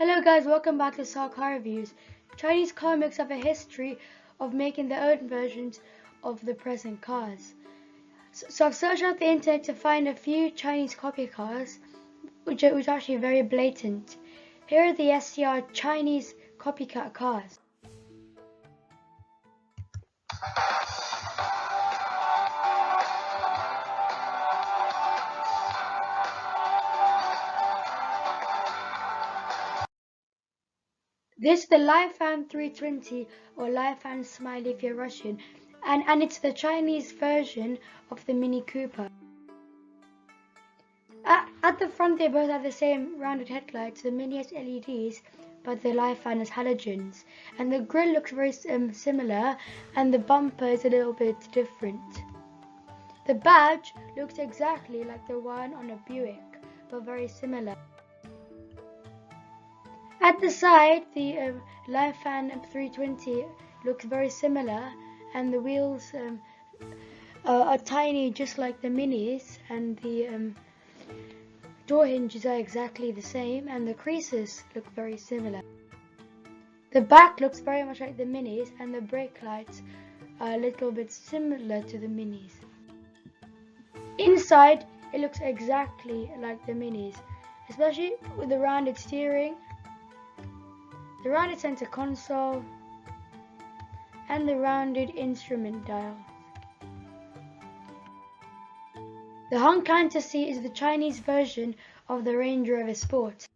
Hello guys, welcome back to Saw Car Reviews. Chinese car makers have a history of making their own versions of the present cars. So I've searched out the internet to find a few Chinese copy cars, which are actually very blatant. Here are the SCR Chinese copycat cars. This is the Lifan 320 or Lifan Smiley if you're Russian, and it's the Chinese version of the Mini Cooper. At the front they both have the same rounded headlights, the Mini has LEDs, but the Lifan has halogens, and the grille looks very similar, and the bumper is a little bit different. The badge looks exactly like the one on a Buick, but very similar. At the side, the Lifan 320 looks very similar, and the wheels are tiny, just like the Minis, and the door hinges are exactly the same, and the creases look very similar. The back looks very much like the Minis, and the brake lights are a little bit similar to the Minis. Inside, it looks exactly like the Minis, especially with the rounded steering, the rounded center console, and the rounded instrument dial. The Hong Fantasy is the Chinese version of the Range Rover Sport.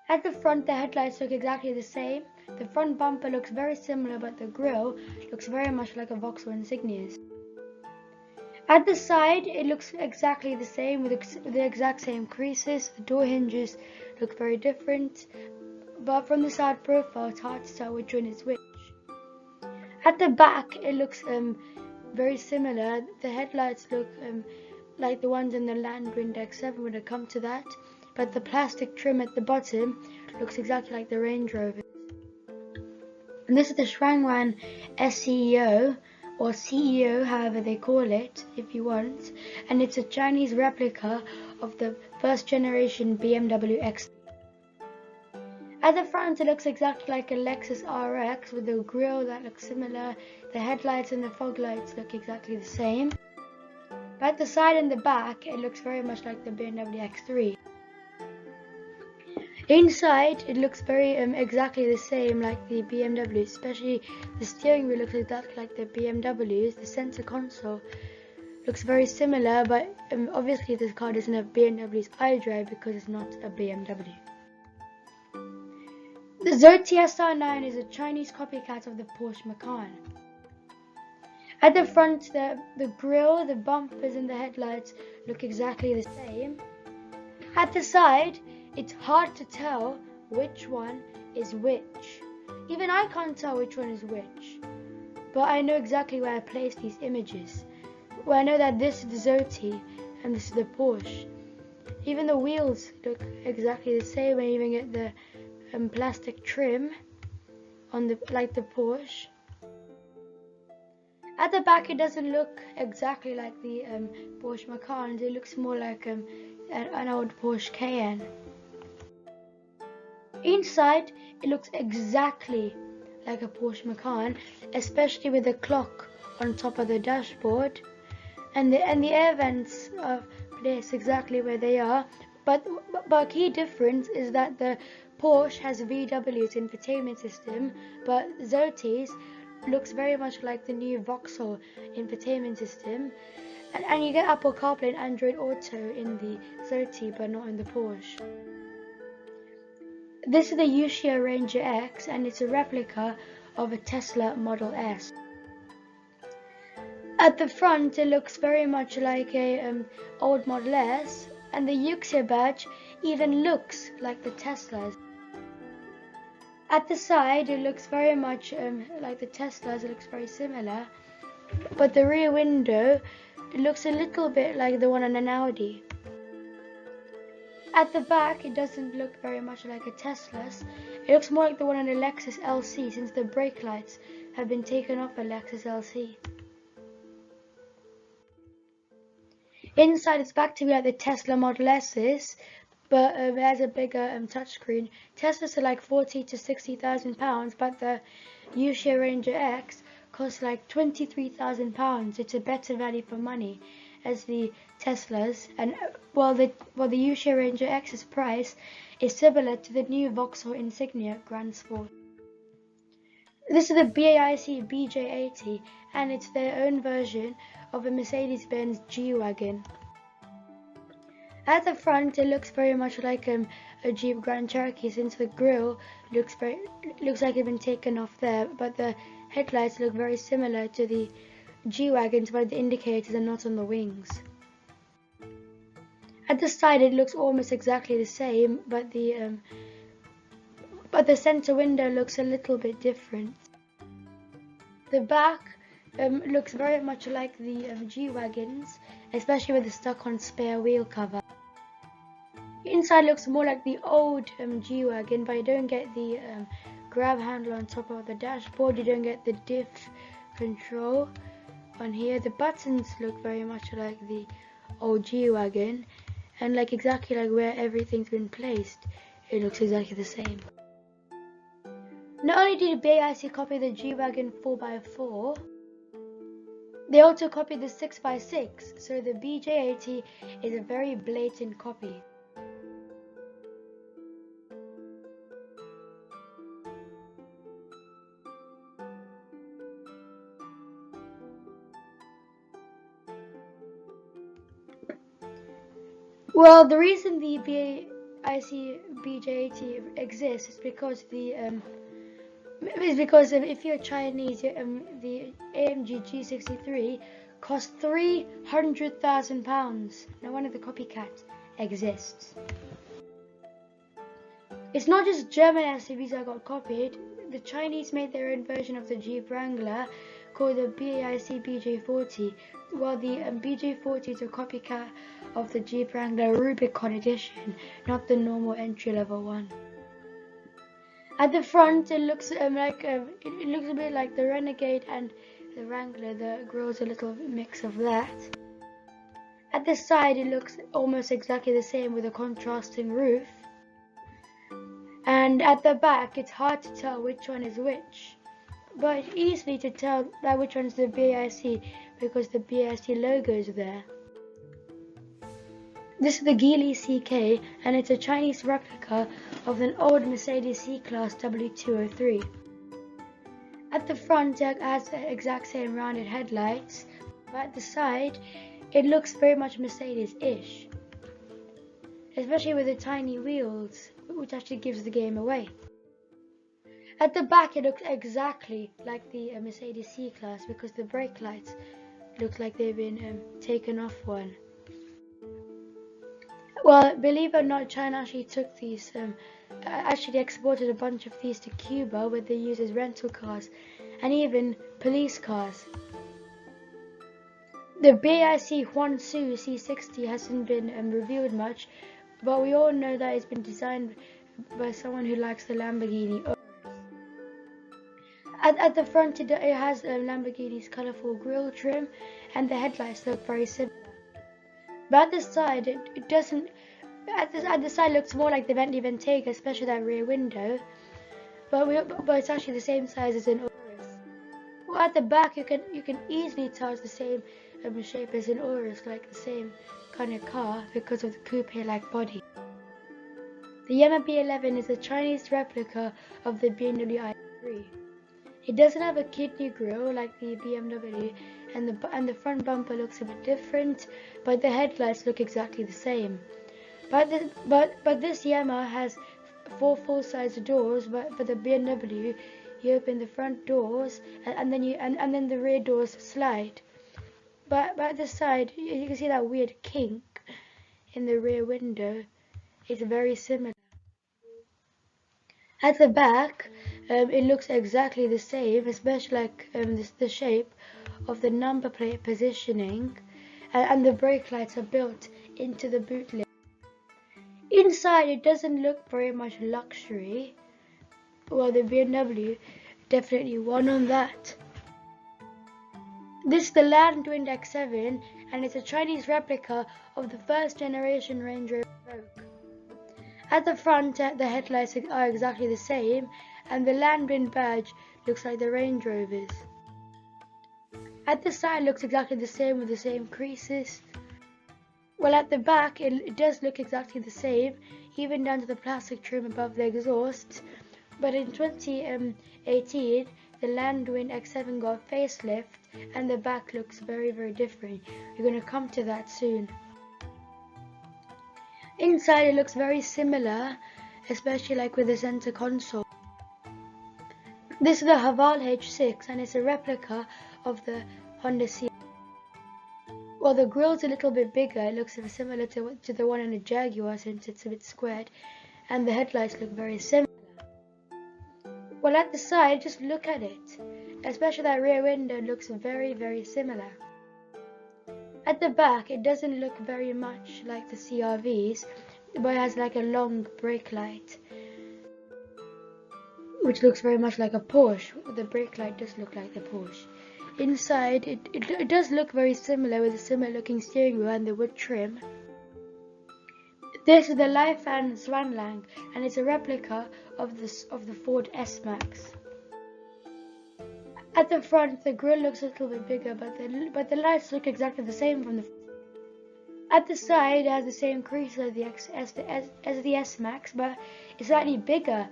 At the front, the headlights look exactly the same. The front bumper looks very similar, but the grille looks very much like a Vauxhall Insignia's. At the side, it looks exactly the same with the exact same creases. The door hinges look very different, but from the side profile, it's hard to tell which one is which. At the back, it looks very similar. The headlights look like the ones in the Landwind X7 when I come to that, but the plastic trim at the bottom looks exactly like the Range Rover. And this is the Shuangwan SCEO, or CEO, however they call it, if you want, and it's a Chinese replica of the first generation BMW X. At the front, it looks exactly like a Lexus RX with a grille that looks similar. The headlights and the fog lights look exactly the same. But at the side and the back, it looks very much like the BMW X3. Inside, it looks very exactly the same like the BMW, especially the steering wheel looks exactly like the BMW's. The center console looks very similar, but obviously this car doesn't have BMW's iDrive because it's not a BMW. The Zoti SR9 is a Chinese copycat of the Porsche Macan. At the front, the grille, the bumpers and the headlights look exactly the same. At the side, it's hard to tell which one is which. Even I can't tell which one is which. But I know exactly where I place these images. Well, I know that this is the Zoti and this is the Porsche. Even the wheels look exactly the same. I even get the plastic trim on like the Porsche. At the back, it doesn't look exactly like the Porsche Macan. It looks more like an old Porsche Cayenne. Inside, it looks exactly like a Porsche Macan, especially with the clock on top of the dashboard, and the air vents are placed exactly where they are. But a key difference is that the Porsche has VW's infotainment system, but Zoti's looks very much like the new Vauxhall infotainment system, and you get Apple CarPlay and Android Auto in the Zoti, but not in the Porsche. This is the Yushia Ranger X, and it's a replica of a Tesla Model S. At the front, it looks very much like a old Model S, and the Yuxia badge even looks like the Tesla's. At the side, it looks very much like the Tesla's. It looks very similar, but the rear window, it looks a little bit like the one on an Audi. At the back, it doesn't look very much like a Tesla's. It looks more like the one on a Lexus LC, since the brake lights have been taken off a Lexus LC. Inside, it's back to be like the Tesla Model S's, but it has a bigger touchscreen. Teslas are like 40 to 60,000 pounds, but the USHA Ranger X costs like 23,000 pounds. It's a better value for money as the Teslas, and the USHA Ranger X's price is similar to the new Vauxhall Insignia Grand Sport. This is the BAIC BJ80, and it's their own version of a Mercedes-Benz G-Wagon. At the front, it looks very much like a Jeep Grand Cherokee, since the grille looks like it's been taken off there, but the headlights look very similar to the G-Wagons, but the indicators are not on the wings. At the side, it looks almost exactly the same, but the center window looks a little bit different. The back looks very much like the G-Wagons, especially with the stuck-on spare wheel cover. Inside looks more like the old G-Wagon, but you don't get the grab handle on top of the dashboard. You don't get the diff control on here. The buttons look very much like the old G-Wagon, and like exactly like where everything's been placed, it looks exactly the same. Not only did BAIC copy the G-Wagon 4x4, they also copied the 6x6, so the BJ80 is a very blatant copy. Well, the reason the BAIC BJ80 exists is because if you're Chinese, the AMG G63 costs £300,000. No wonder the copycat exists. It's not just German SUVs that got copied. The Chinese made their own version of the Jeep Wrangler called the BAIC BJ40, while the BJ40 is a copycat of the Jeep Wrangler Rubicon edition, not the normal entry-level one. At the front, it looks it looks a bit like the Renegade and the Wrangler. The grille's a little mix of that. At the side, it looks almost exactly the same with a contrasting roof. And at the back, it's hard to tell which one is which, but it's easy to tell that which one's the BAIC because the BAIC logo is there. This is the Geely CK, and it's a Chinese replica of an old Mercedes C-Class W203. At the front, it has the exact same rounded headlights, but at the side, it looks very much Mercedes-ish, especially with the tiny wheels, which actually gives the game away. At the back, it looks exactly like the Mercedes C-Class because the brake lights look like they've been taken off one. Well, believe it or not, China actually took these, actually exported a bunch of these to Cuba, where they use as rental cars and even police cars. The BAIC Huansu C60 hasn't been revealed much, but we all know that it's been designed by someone who likes the Lamborghini Urus. At the front, it has Lamborghini's colourful grille trim, and the headlights look very similar. But at the side, it doesn't. At the side, looks more like the Bentley Bentayga, especially that rear window. But it's actually the same size as an Urus. Well, at the back, you can easily tell it's the same shape as an Urus, like the same kind of car because of the coupe-like body. The Yamaha B11 is a Chinese replica of the BMW i3. It doesn't have a kidney grille like the BMW, and the front bumper looks a bit different, but the headlights look exactly the same. But this Yamaha has 4 full-size doors, but for the BMW, you open the front doors and then the rear doors slide. But at the side, you can see that weird kink in the rear window. It's very similar. At the back, it looks exactly the same, especially like the shape of the number plate positioning, and the brake lights are built into the boot lid. Inside, it doesn't look very much luxury. Well, the BMW definitely won on that. This is the Land Wind X7, and it's a Chinese replica of the first generation Range Rover Evoque. At the front, the headlights are exactly the same, and the Landwind badge looks like the Range Rover's. At the side looks exactly the same with the same creases. Well, at the back it does look exactly the same, even down to the plastic trim above the exhaust. But in 2018, the Landwind X7 got a facelift, and the back looks very, very different. You're going to come to that soon. Inside it looks very similar, especially like with the center console. This is the Haval H6, and it's a replica of the Honda CR. Well, the grille's a little bit bigger. It looks similar to the one in the Jaguar since it's a bit squared, and the headlights look very similar. Well, at the side, just look at it. Especially that rear window looks very, very similar. At the back, it doesn't look very much like the CR-V's, but it has like a long brake light, which looks very much like a Porsche. The brake light does look like the Porsche. Inside, it does look very similar with a similar looking steering wheel and the wood trim. This is the Lifan Swanlang, and it's a replica of the Ford S-Max. At the front, the grille looks a little bit bigger, but the lights look exactly the same from the front. At the side, it has the same crease as the S-Max, but it's slightly bigger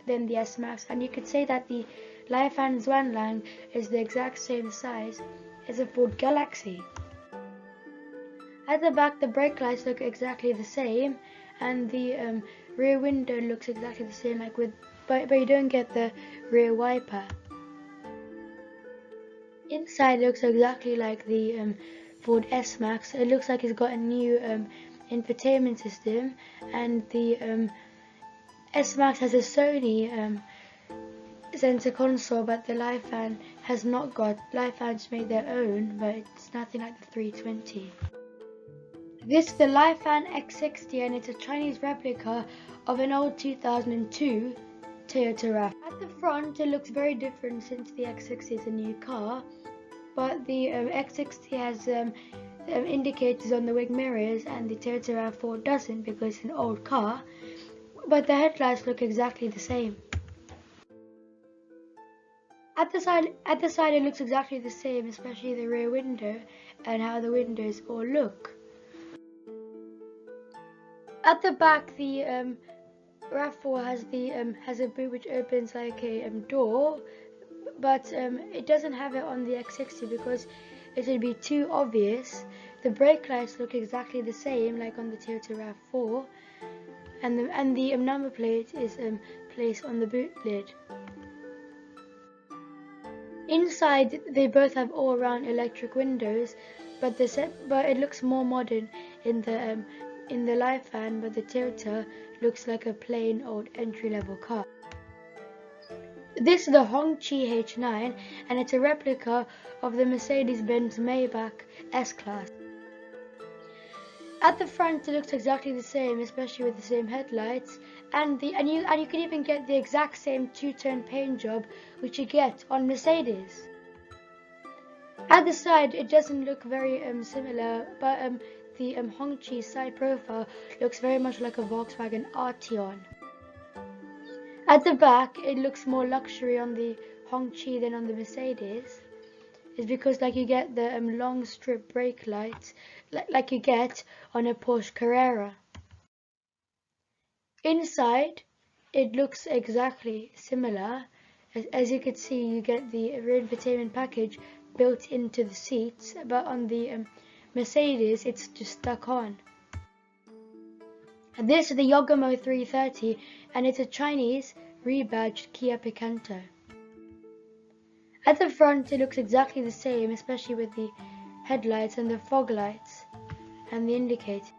than the S-Max, and you could say that the Lifan Swanlang is the exact same size as a Ford Galaxy. At the back, the brake lights look exactly the same, and the rear window looks exactly the same, but you don't get the rear wiper. Inside looks exactly like the Ford S-Max. It looks like it's got a new infotainment system, and the S-Max has a Sony center console, but the Lifan has not got. Lifans made their own, but it's nothing like the 320. This is the Lifan X60, and it's a Chinese replica of an old 2002 Toyota RAV. At the front, it looks very different since the X60 is a new car, but the X60 has indicators on the wing mirrors, and the Toyota RAV4 doesn't because it's an old car, but the headlights look exactly the same. At the side it looks exactly the same, especially the rear window and how the windows all look. At the back, the RAV4 has a boot which opens like a door, but it doesn't have it on the X60 because it would be too obvious. The brake lights look exactly the same like on the Toyota RAV4, and the number plate is placed on the boot lid. Inside, they both have all-round electric windows, but it looks more modern in the Lifan, but the Toyota looks like a plain old entry-level car. This is the Hongqi H9, and it's a replica of the Mercedes-Benz Maybach S-Class. At the front, it looks exactly the same, especially with the same headlights, and you can even get the exact same two-tone paint job which you get on Mercedes. At the side, it doesn't look very similar, but the Hongqi side profile looks very much like a Volkswagen Arteon. At the back, it looks more luxury on the Hongqi than on the Mercedes. It's because you get the long strip brake lights like you get on a Porsche Carrera. Inside, it looks exactly similar. As you can see, you get the rear infotainment package built into the seats, but on the Mercedes, it's just stuck on. And this is the Yokomo 330, and it's a Chinese rebadged Kia Picanto. At the front, it looks exactly the same, especially with the headlights and the fog lights and the indicators.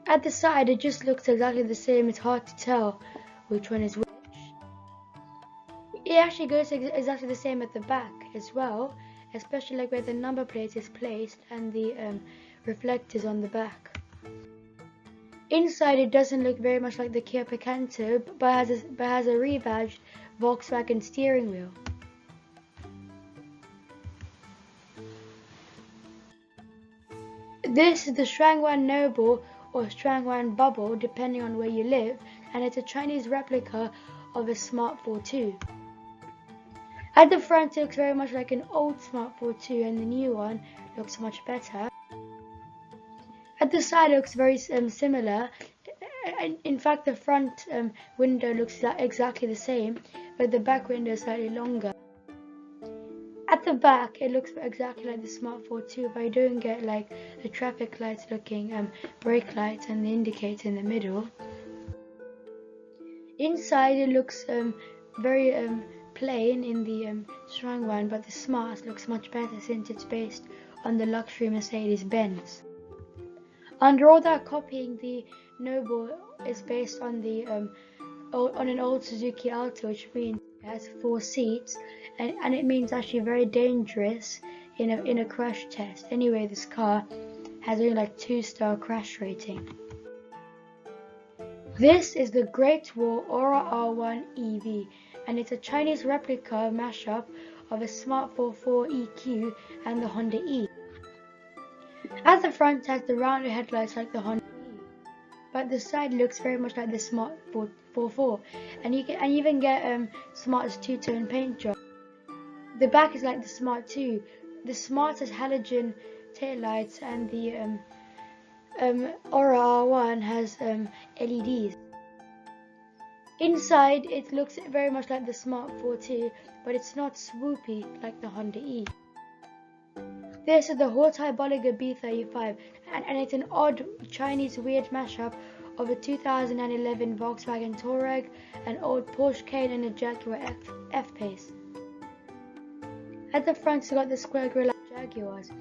At the side, it just looks exactly the same. It's hard to tell which one is which. It actually goes exactly the same at the back as well, especially where the number plate is placed and the reflectors on the back. Inside, it doesn't look very much like the Kia Picanto, but has a rebadged Volkswagen steering wheel. This is the Shuangwan Noble or Strangwan Bubble depending on where you live, and it's a Chinese replica of a Smart 4 II. At the front it looks very much like an old Smart 4 II, and the new one looks much better. At the side it looks very similar. In fact, the front window looks exactly the same, but the back window is slightly longer. At the back it looks exactly like the Smart 4 II, but you don't get like the traffic lights looking brake lights and the indicator in the middle. Inside it looks very plain in the Strangwan, but the Smart looks much better since it's based on the luxury Mercedes-Benz. Under all that copying, the Noble is based on the on an old Suzuki Alto, which means it has 4 seats, and it means actually very dangerous in a crash test. Anyway, this car has only like 2-star crash rating. This is the Great Wall Aura R1 EV, and it's a Chinese replica mashup of a Smart 4 EQ and the Honda E. At the front it has the rounded headlights like the Honda E, but the side looks very much like the Smart 4, and you even get Smart's two-tone paint job. The back is like the Smart 2. The Smart has halogen taillights, and the Aura R1 has LEDs. Inside it looks very much like the Smart 4 II, but it's not swoopy like the Honda E. This is the Hautai Bolliger B35, and it's an odd Chinese weird mashup of a 2011 Volkswagen Touareg, an old Porsche Cayenne, and a Jaguar F-Pace. At the front it's got the square grille like Jaguars,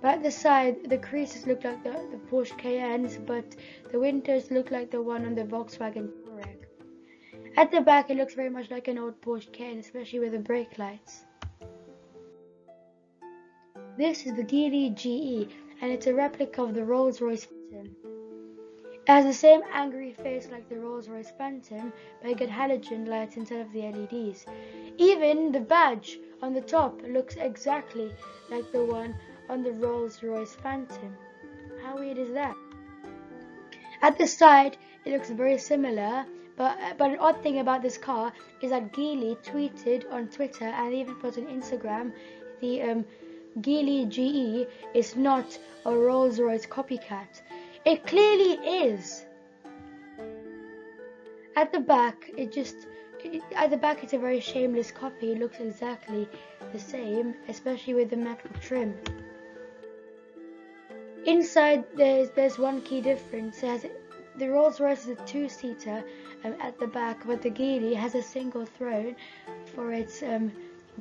but at the side the creases look like the Porsche Cayennes, but the windows look like the one on the Volkswagen Touareg. At the back it looks very much like an old Porsche Cayenne, especially with the brake lights. This is the Geely GE, and it's a replica of the Rolls-Royce Phantom. It has the same angry face like the Rolls-Royce Phantom, but you get halogen lights instead of the LEDs. Even the badge on the top looks exactly like the one on the Rolls-Royce Phantom. How weird is that? At the side it looks very similar, but an odd thing about this car is that Geely tweeted on Twitter and even put on Instagram the Geely GE is not a Rolls-Royce copycat. It clearly is. At the back it's a very shameless copy. It looks exactly the same, especially with the metal trim. Inside there's one key difference. The Rolls-Royce is a 2-seater at the back, but the Geely has a single throne for its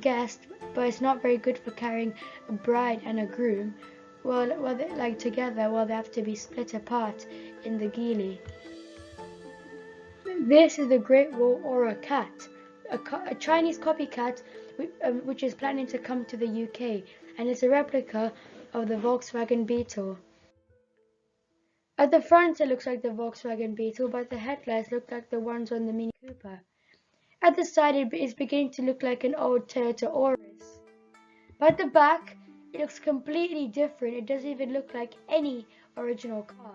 guest, but it's not very good for carrying a bride and a groom while they like together, while they have to be split apart in the Geely. This is the Great Wall Aura Cat, a Chinese copycat which is planning to come to the UK, and it's a replica of the Volkswagen Beetle. At the front it looks like the Volkswagen Beetle, but the headlights look like the ones on the Mini Cooper. At the side it is beginning to look like an old Toyota Auris. But at the back it looks completely different. It doesn't even look like any original car.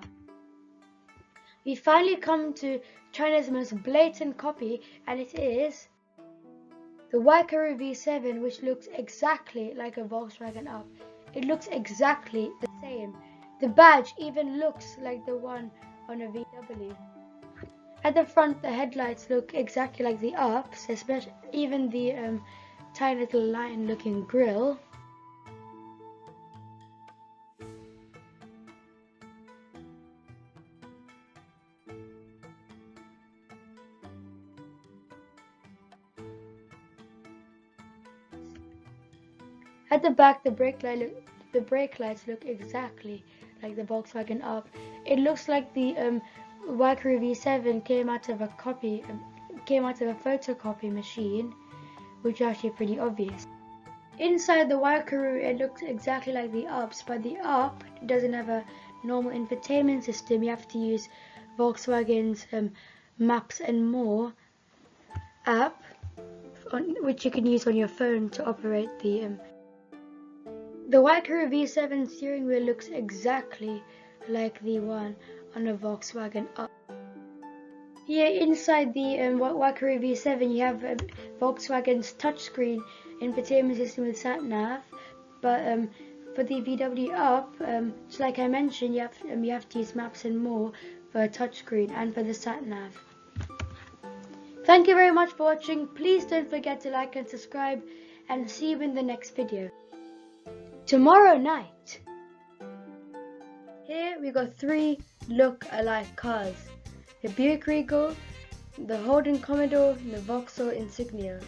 We finally come to China's most blatant copy, and it is the Waikaroo V7, which looks exactly like a Volkswagen Up. It looks exactly the same. The badge even looks like the one on a VW. At the front the headlights look exactly like the Ups, especially even the tiny little lion looking grille. At the back the brake lights look exactly like the Volkswagen Up. It looks like the Waikaroo V7 came out of a photocopy machine, which is actually pretty obvious. Inside the Waikaroo it looks exactly like the Ups, but the Up doesn't have a normal infotainment system. You have to use Volkswagen's Maps and More app, which you can use on your phone to operate the Waikaroo V7 steering wheel looks exactly like the one on a Volkswagen Up. Here inside the Valkyrie V7 you have Volkswagen's touchscreen infotainment system with sat-nav, but for the VW Up, just like I mentioned, you have to use Maps and More for a touchscreen and for the sat-nav. Thank you very much for watching. Please don't forget to like and subscribe, and see you in the next video. Tomorrow night, here we got 3 look-alike cars: the Buick Regal, the Holden Commodore, and the Vauxhall Insignia.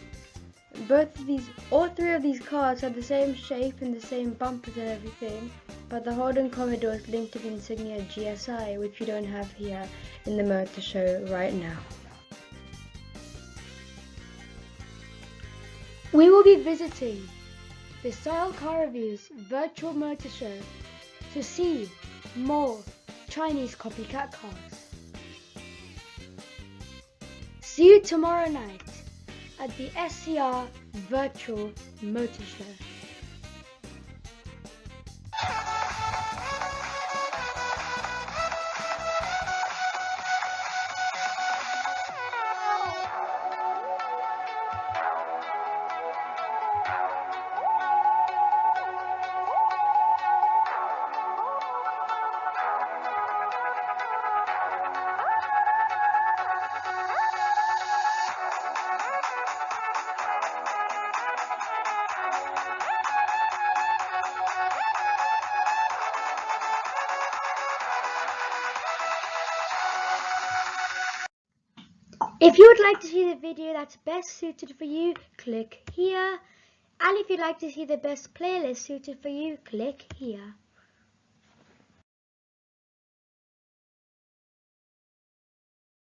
All 3 of these cars have the same shape and the same bumpers and everything, but the Holden Commodore is linked to the Insignia GSI, which we don't have here in the motor show right now. We will be visiting the Style Car Reviews virtual motor show to see more Chinese copycat cars. See you tomorrow night at the SCR virtual motor show. If you would like to see the video that's best suited for you, click here. And if you'd like to see the best playlist suited for you, click here.